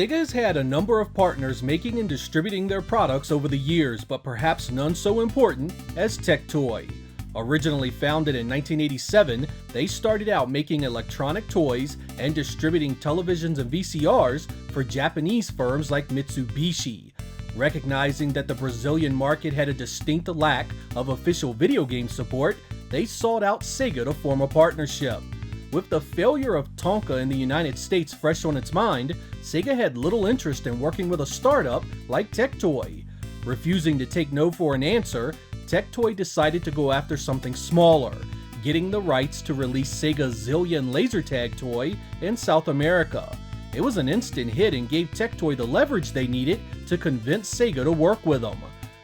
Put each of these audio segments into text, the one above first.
Sega has had a number of partners making and distributing their products over the years, but perhaps none so important as Tec Toy. Originally founded in 1987, they started out making electronic toys and distributing televisions and VCRs for Japanese firms like Mitsubishi. Recognizing that the Brazilian market had a distinct lack of official video game support, they sought out Sega to form a partnership. With the failure of Tonka in the United States fresh on its mind, Sega had little interest in working with a startup like Tec Toy. Refusing to take no for an answer, Tec Toy decided to go after something smaller, getting the rights to release Sega's Zillion laser tag toy in South America. It was an instant hit and gave Tec Toy the leverage they needed to convince Sega to work with them.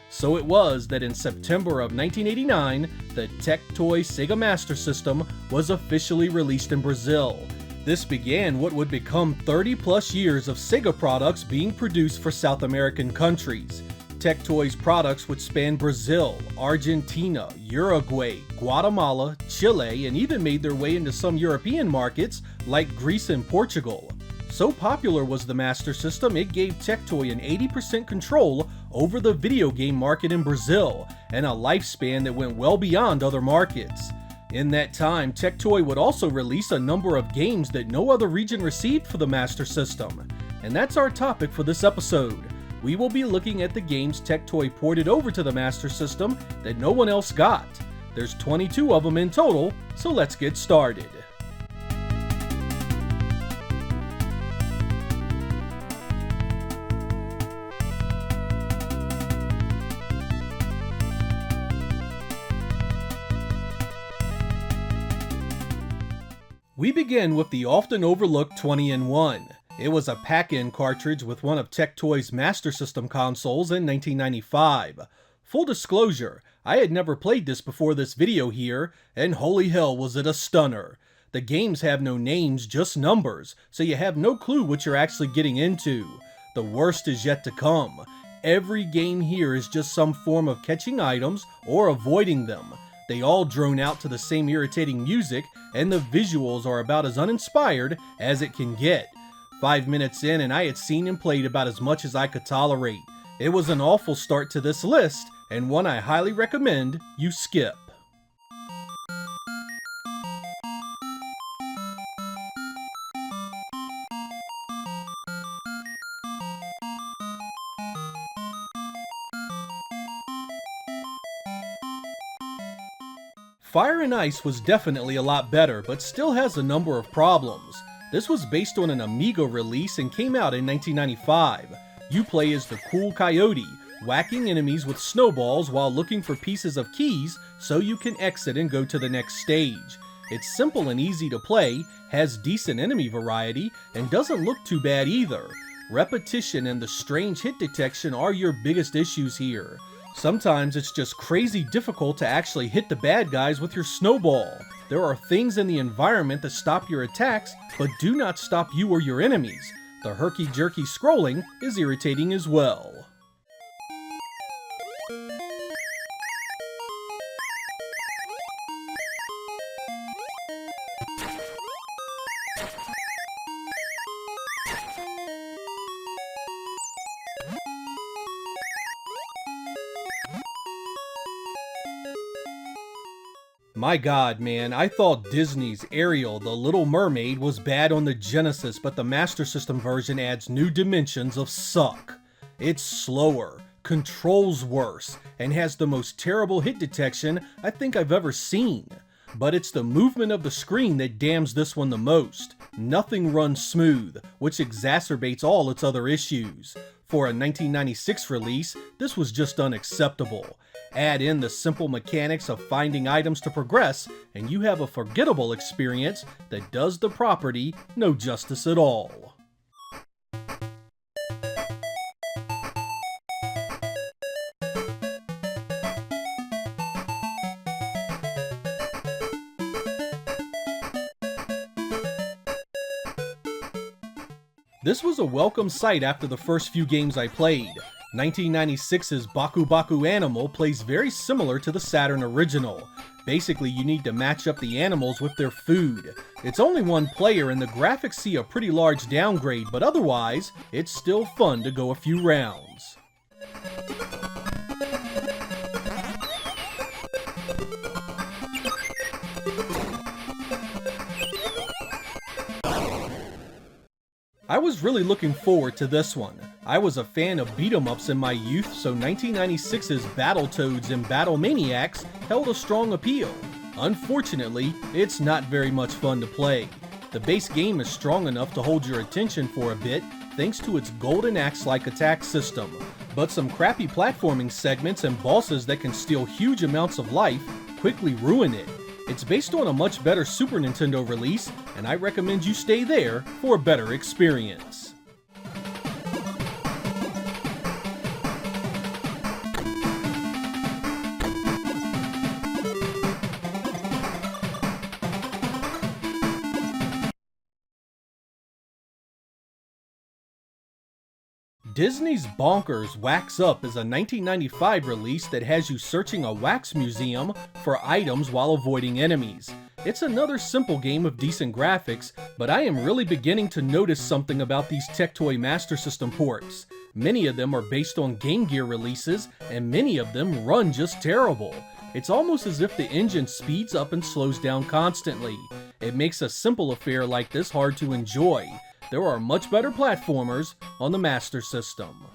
So it was that in September of 1989, the Tec Toy Sega Master System was officially released in Brazil. This began what would become 30 plus years of Sega products being produced for South American countries. Tec Toy's products would span Brazil, Argentina, Uruguay, Guatemala, Chile, and even made their way into some European markets like Greece and Portugal. So popular was the Master System, it gave Tec Toy an 80% control over the video game market in Brazil, and a lifespan that went well beyond other markets. In that time, Tec Toy would also release a number of games that no other region received for the Master System. And that's our topic for this episode. We will be looking at the games Tec Toy ported over to the Master System that no one else got. There's 22 of them in total, so let's get started. We begin with the often overlooked 20-in-1. It was a pack-in cartridge with one of Tec Toy's Master System consoles in 1995. Full disclosure, I had never played this before this video here, and holy hell was it a stunner. The games have no names, just numbers, so you have no clue what you're actually getting into. The worst is yet to come. Every game here is just some form of catching items or avoiding them. They all drone out to the same irritating music, and the visuals are about as uninspired as it can get. 5 minutes in and I had seen and played about as much as I could tolerate. It was an awful start to this list, and one I highly recommend you skip. Fire and Ice was definitely a lot better, but still has a number of problems. This was based on an Amiga release and came out in 1995. You play as the cool coyote, whacking enemies with snowballs while looking for pieces of keys so you can exit and go to the next stage. It's simple and easy to play, has decent enemy variety, and doesn't look too bad either. Repetition and the strange hit detection are your biggest issues here. Sometimes it's just crazy difficult to actually hit the bad guys with your snowball. There are things in the environment that stop your attacks, but do not stop you or your enemies. The herky-jerky scrolling is irritating as well. My god, man, I thought Disney's Ariel, the Little Mermaid was bad on the Genesis, but the Master System version adds new dimensions of suck. It's slower, controls worse, and has the most terrible hit detection I think I've ever seen. But it's the movement of the screen that damns this one the most. Nothing runs smooth, which exacerbates all its other issues. For a 1996 release, this was just unacceptable. Add in the simple mechanics of finding items to progress, and you have a forgettable experience that does the property no justice at all. This was a welcome sight after the first few games I played. 1996's Bakubaku Animal plays very similar to the Saturn original. Basically, you need to match up the animals with their food. It's only one player and the graphics see a pretty large downgrade, but otherwise, it's still fun to go a few rounds. I was really looking forward to this one. I was a fan of beat-em-ups in my youth, so 1996's Battletoads and Battle Maniacs held a strong appeal. Unfortunately, it's not very much fun to play. The base game is strong enough to hold your attention for a bit, thanks to its golden axe-like attack system. But some crappy platforming segments and bosses that can steal huge amounts of life quickly ruin it. It's based on a much better Super Nintendo release, and I recommend you stay there for a better experience. Disney's Bonkers Wax Up is a 1995 release that has you searching a wax museum for items while avoiding enemies. It's another simple game of decent graphics, but I am really beginning to notice something about these Tec Toy Master System ports. Many of them are based on Game Gear releases, and many of them run just terrible. It's almost as if the engine speeds up and slows down constantly. It makes a simple affair like this hard to enjoy. There are much better platformers on the Master System.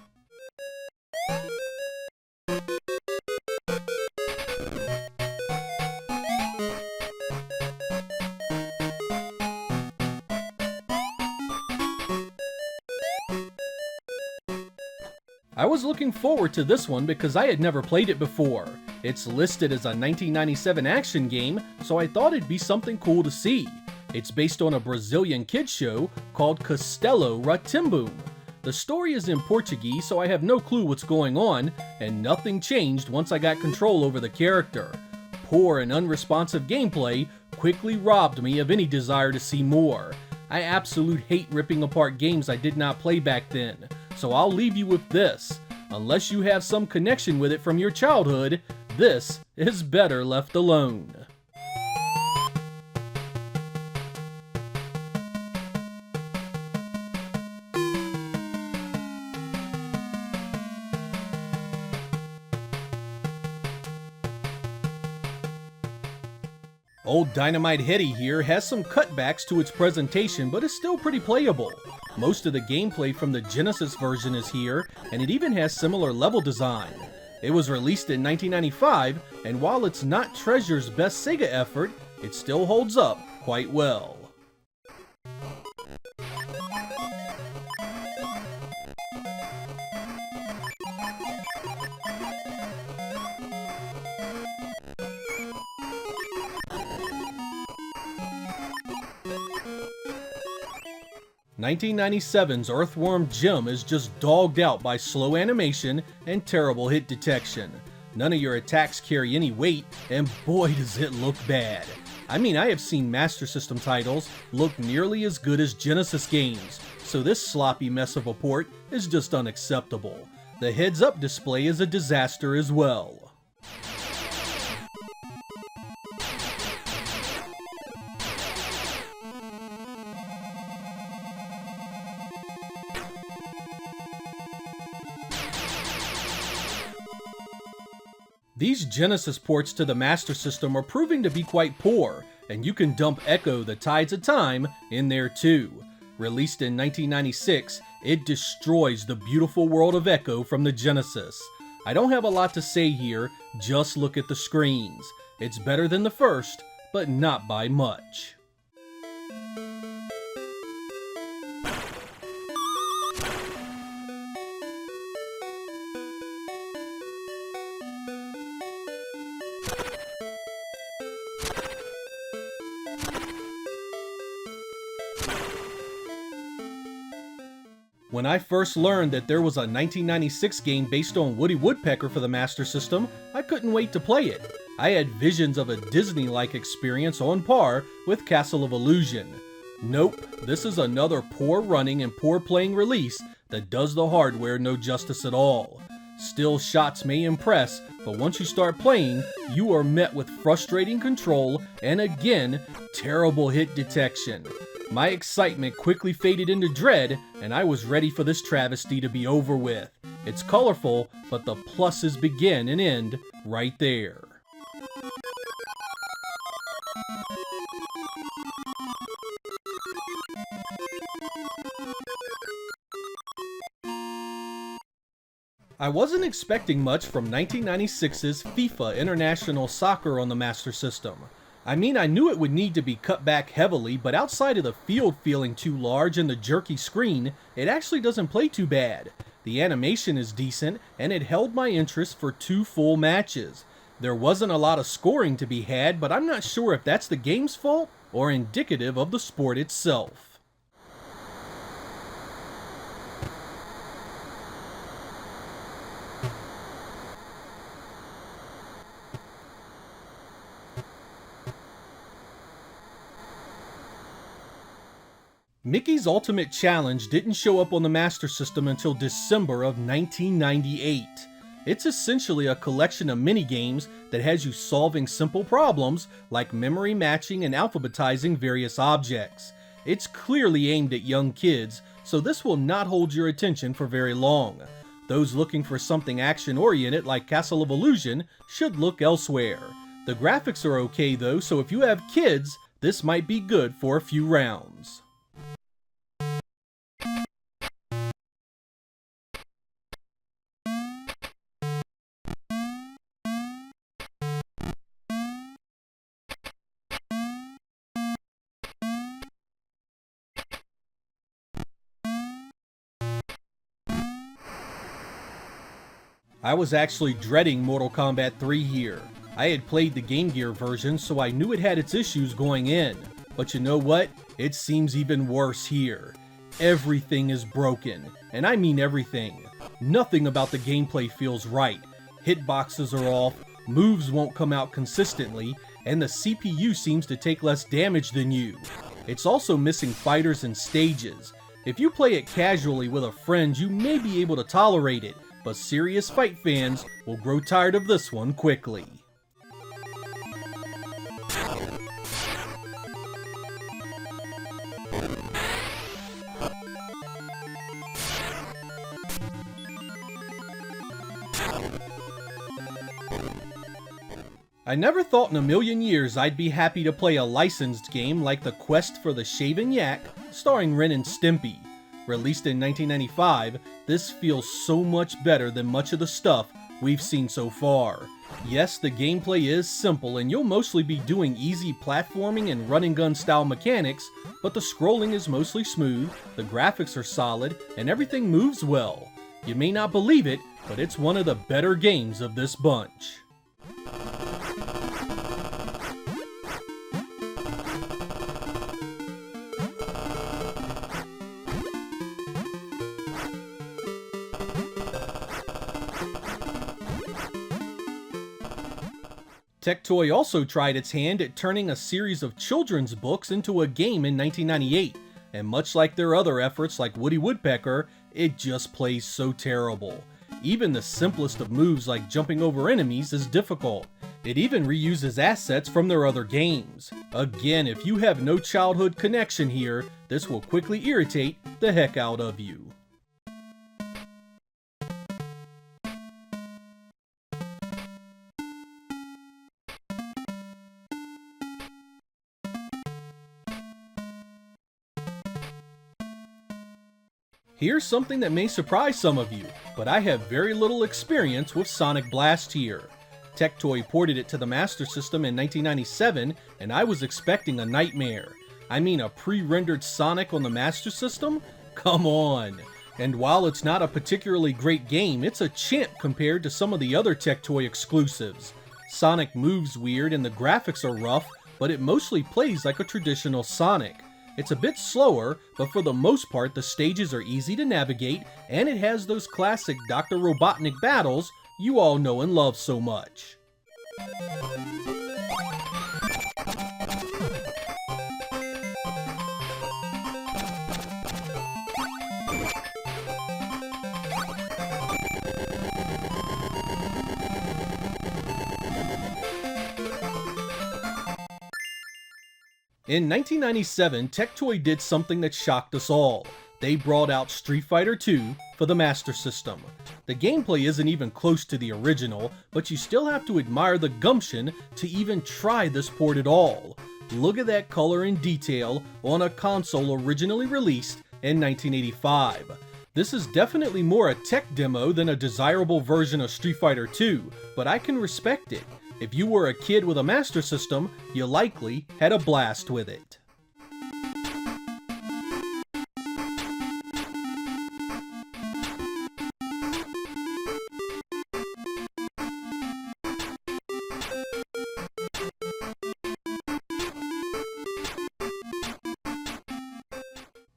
I was looking forward to this one because I had never played it before. It's listed as a 1997 action game, so I thought it'd be something cool to see. It's based on a Brazilian kids show called Castelo Rá-Tim-Bum. The story is in Portuguese, so I have no clue what's going on, and nothing changed once I got control over the character. Poor and unresponsive gameplay quickly robbed me of any desire to see more. I absolutely hate ripping apart games I did not play back then, so I'll leave you with this. Unless you have some connection with it from your childhood, this is better left alone. Old Dynamite Hetty here has some cutbacks to its presentation, but is still pretty playable. Most of the gameplay from the Genesis version is here, and it even has similar level design. It was released in 1995, and while it's not Treasure's best Sega effort, it still holds up quite well. (1997's) Earthworm Gym is just dogged out by slow animation and terrible hit detection. None of your attacks carry any weight, and boy does it look bad. I mean, I have seen Master System titles look nearly as good as Genesis games, so this sloppy mess of a port is just unacceptable. The heads-up display is a disaster as well. These Genesis ports to the Master System are proving to be quite poor, and you can dump Echo the Tides of Time in there too. Released in 1996, it destroys the beautiful world of Echo from the Genesis. I don't have a lot to say here, just look at the screens. It's better than the first, but not by much. When I first learned that there was a 1996 game based on Woody Woodpecker for the Master System, I couldn't wait to play it. I had visions of a Disney-like experience on par with Castle of Illusion. Nope, this is another poor running and poor playing release that does the hardware no justice at all. Still shots may impress, but once you start playing, you are met with frustrating control and again, terrible hit detection. My excitement quickly faded into dread, and I was ready for this travesty to be over with. It's colorful, but the pluses begin and end right there. I wasn't expecting much from 1996's FIFA International Soccer on the Master System. I mean, I knew it would need to be cut back heavily, but outside of the field feeling too large and the jerky screen, it actually doesn't play too bad. The animation is decent, and it held my interest for 2 full matches. There wasn't a lot of scoring to be had, but I'm not sure if that's the game's fault or indicative of the sport itself. Mickey's Ultimate Challenge didn't show up on the Master System until December of 1998. It's essentially a collection of minigames that has you solving simple problems like memory matching and alphabetizing various objects. It's clearly aimed at young kids, so this will not hold your attention for very long. Those looking for something action-oriented like Castle of Illusion should look elsewhere. The graphics are okay though, so if you have kids, this might be good for a few rounds. I was actually dreading Mortal Kombat 3 here. I had played the Game Gear version, so I knew it had its issues going in. But you know what? It seems even worse here. Everything is broken, and I mean everything. Nothing about the gameplay feels right. Hitboxes are off, moves won't come out consistently, and the CPU seems to take less damage than you. It's also missing fighters and stages. If you play it casually with a friend, you may be able to tolerate it, but serious fight fans will grow tired of this one quickly. I never thought in a million years I'd be happy to play a licensed game like The Quest for the Shaving Yak, starring Ren and Stimpy. Released in 1995, this feels so much better than much of the stuff we've seen so far. Yes, the gameplay is simple and you'll mostly be doing easy platforming and run and gun style mechanics, but the scrolling is mostly smooth, the graphics are solid, and everything moves well. You may not believe it, but it's one of the better games of this bunch. Tec Toy also tried its hand at turning a series of children's books into a game in 1998, and much like their other efforts like Woodpecker, it just plays so terrible. Even the simplest of moves like jumping over enemies is difficult. It even reuses assets from their other games. Again, if you have no childhood connection here, this will quickly irritate the heck out of you. Here's something that may surprise some of you, but I have very little experience with Sonic Blast here. Tec Toy ported it to the Master System in 1997, and I was expecting a nightmare. I mean, a pre-rendered Sonic on the Master System? Come on! And while it's not a particularly great game, it's a champ compared to some of the other Tec Toy exclusives. Sonic moves weird and the graphics are rough, but it mostly plays like a traditional Sonic. It's a bit slower, but for the most part the stages are easy to navigate, and it has those classic Dr. Robotnik battles you all know and love so much. In 1997, Tec Toy did something that shocked us all. They brought out Street Fighter II for the Master System. The gameplay isn't even close to the original, but you still have to admire the gumption to even try this port at all. Look at that color and detail on a console originally released in 1985. This is definitely more a tech demo than a desirable version of Street Fighter II, but I can respect it. If you were a kid with a Master System, you likely had a blast with it.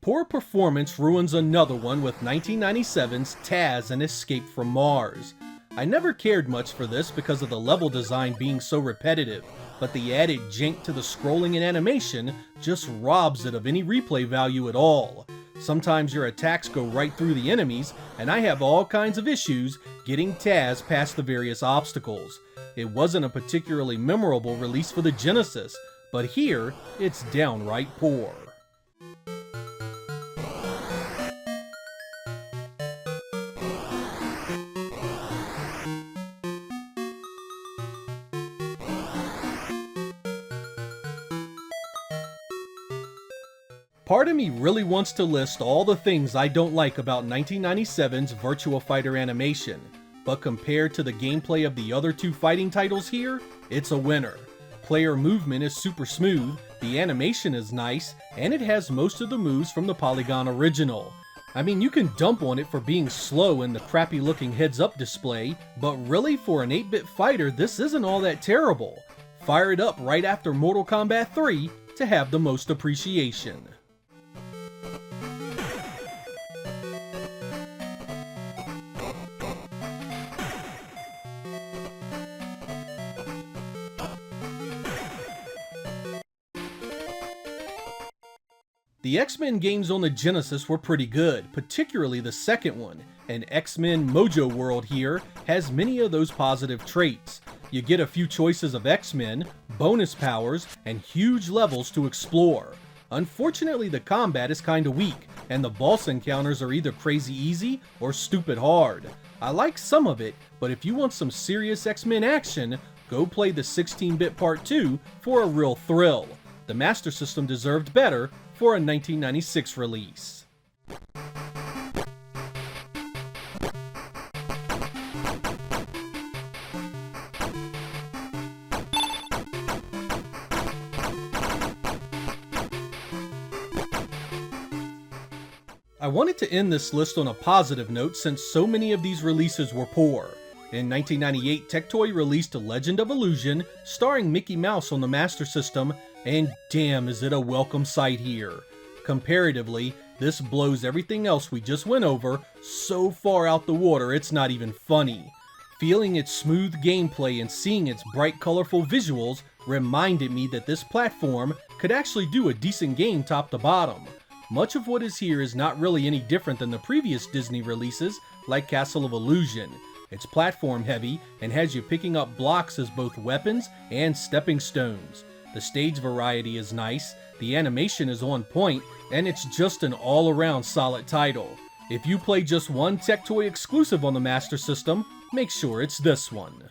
Poor performance ruins another one with 1997's Taz and Escape from Mars. I never cared much for this because of the level design being so repetitive, but the added jank to the scrolling and animation just robs it of any replay value at all. Sometimes your attacks go right through the enemies, and I have all kinds of issues getting Taz past the various obstacles. It wasn't a particularly memorable release for the Genesis, but here, it's downright poor. Part of me really wants to list all the things I don't like about 1997's Virtua Fighter animation, but compared to the gameplay of the other two fighting titles here, it's a winner. Player movement is super smooth, the animation is nice, and it has most of the moves from the Polygon original. I mean, you can dump on it for being slow in the crappy looking heads-up display, but really for an 8-bit fighter, this isn't all that terrible. Fire it up right after Mortal Kombat 3 to have the most appreciation. The X-Men games on the Genesis were pretty good, particularly the second one, and X-Men Mojo World here has many of those positive traits. You get a few choices of X-Men, bonus powers, and huge levels to explore. Unfortunately, the combat is kinda weak, and the boss encounters are either crazy easy or stupid hard. I like some of it, but if you want some serious X-Men action, go play the 16-bit Part 2 for a real thrill. The Master System deserved better for a 1996 release. I wanted to end this list on a positive note since so many of these releases were poor. In 1998, Tec Toy released A Legend of Illusion, starring Mickey Mouse on the Master System, and damn is it a welcome sight here. Comparatively, this blows everything else we just went over so far out the water it's not even funny. Feeling its smooth gameplay and seeing its bright colorful visuals reminded me that this platform could actually do a decent game top to bottom. Much of what is here is not really any different than the previous Disney releases like Castle of Illusion. It's platform heavy and has you picking up blocks as both weapons and stepping stones. The stage variety is nice, the animation is on point, and it's just an all-around solid title. If you play just one Tec Toy exclusive on the Master System, make sure it's this one.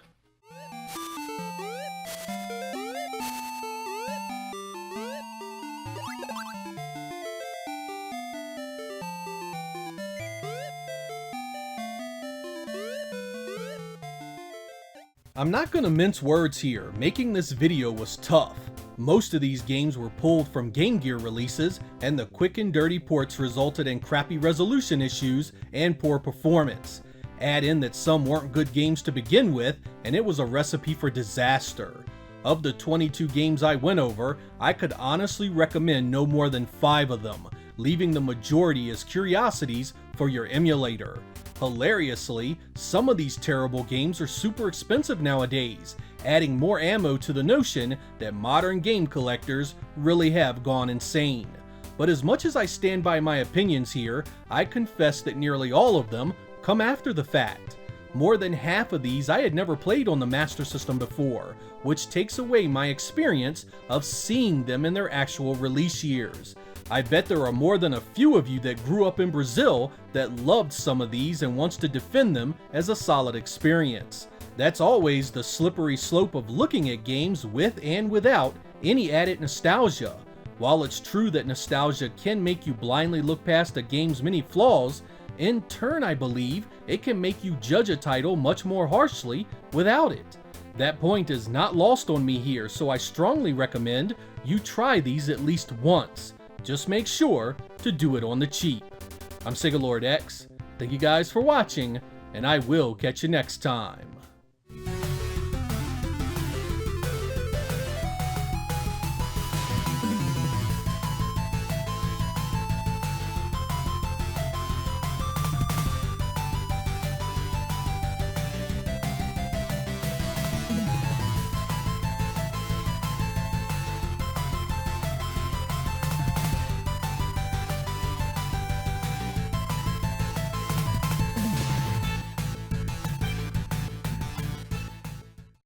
I'm not gonna mince words here, making this video was tough. Most of these games were pulled from Game Gear releases, and the quick and dirty ports resulted in crappy resolution issues and poor performance. Add in that some weren't good games to begin with, and it was a recipe for disaster. Of the 22 games I went over, I could honestly recommend no more than 5 of them, leaving the majority as curiosities for your emulator. Hilariously, some of these terrible games are super expensive nowadays, adding more ammo to the notion that modern game collectors really have gone insane. But as much as I stand by my opinions here, I confess that nearly all of them come after the fact. More than half of these I had never played on the Master System before, which takes away my experience of seeing them in their actual release years. I bet there are more than a few of you that grew up in Brazil that loved some of these and wants to defend them as a solid experience. That's always the slippery slope of looking at games with and without any added nostalgia. While it's true that nostalgia can make you blindly look past a game's many flaws, in turn I believe it can make you judge a title much more harshly without it. That point is not lost on me here, so I strongly recommend you try these at least once. Just make sure to do it on the cheap. I'm Sega Lord X, thank you guys for watching, and I will catch you next time.